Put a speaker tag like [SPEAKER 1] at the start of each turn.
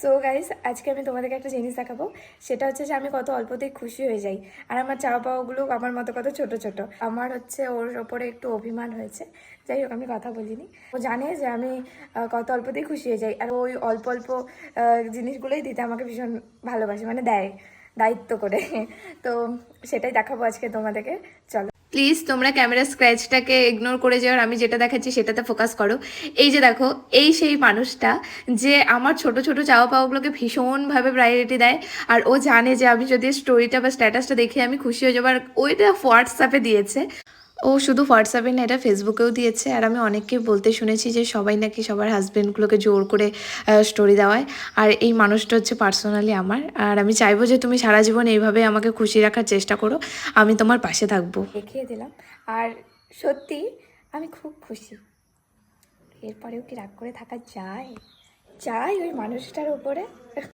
[SPEAKER 1] So guys, আজকে আমি তোমাদেরকে একটা জিনিস দেখাবো। সেটা হচ্ছে যে আমি কত অল্পতেই খুশি হয়ে যাই। আর আমার চাওয়া পাওয়াগুলো আমার মতো কত ছোট ছোট। আমার হচ্ছে ওর ওপরে একটু অভিমান হয়েছে। যাই হোক, আমি কথা বলিনি। ও জানে যে আমি কত অল্পতেই খুশি হয়ে যাই। আর ওই অল্প অল্প জিনিসগুলোই দিতে আমাকে ভীষণ ভালোবাসে, মানে দেয় দায়িত্ব করে। তো সেটাই দেখাবো আজকে তোমাদেরকে। চলো প্লিজ, তোমরা ক্যামেরা স্ক্র্যাচটাকে ইগনোর করে যাও, আর আমি যেটা দেখাচ্ছি সেটাতে ফোকাস করো। এই যে দেখো, এই সেই মানুষটা যে আমার ছোট ছোট চাওয়া পাওয়াগুলোকে ভীষণভাবে প্রায়োরিটি দেয়। আর ও জানে যে আমি যদি স্টোরিটা বা স্ট্যাটাসটা দেখে আমি খুশি হয়ে যাবো। আর ওইটা হোয়াটসঅ্যাপে দিয়েছে। ও শুধু হোয়াটসঅ্যাপে না, এটা ফেসবুকেও দিয়েছে। আর আমি অনেককে বলতে শুনেছি যে সবাই নাকি সবার হাজবেন্ডগুলোকে জোর করে স্টোরি দেওয়ায়। আর এই মানুষটা হচ্ছে পার্সোনালি আমার। আর আমি চাইবো যে তুমি সারা জীবন এইভাবে আমাকে খুশি রাখার চেষ্টা করো। আমি তোমার পাশে থাকবো। দেখিয়ে দিলাম। আর সত্যি আমি খুব খুশি। এরপরেও কি রাগ করে থাকা যায়? চাই ওই মানুষটার উপরে।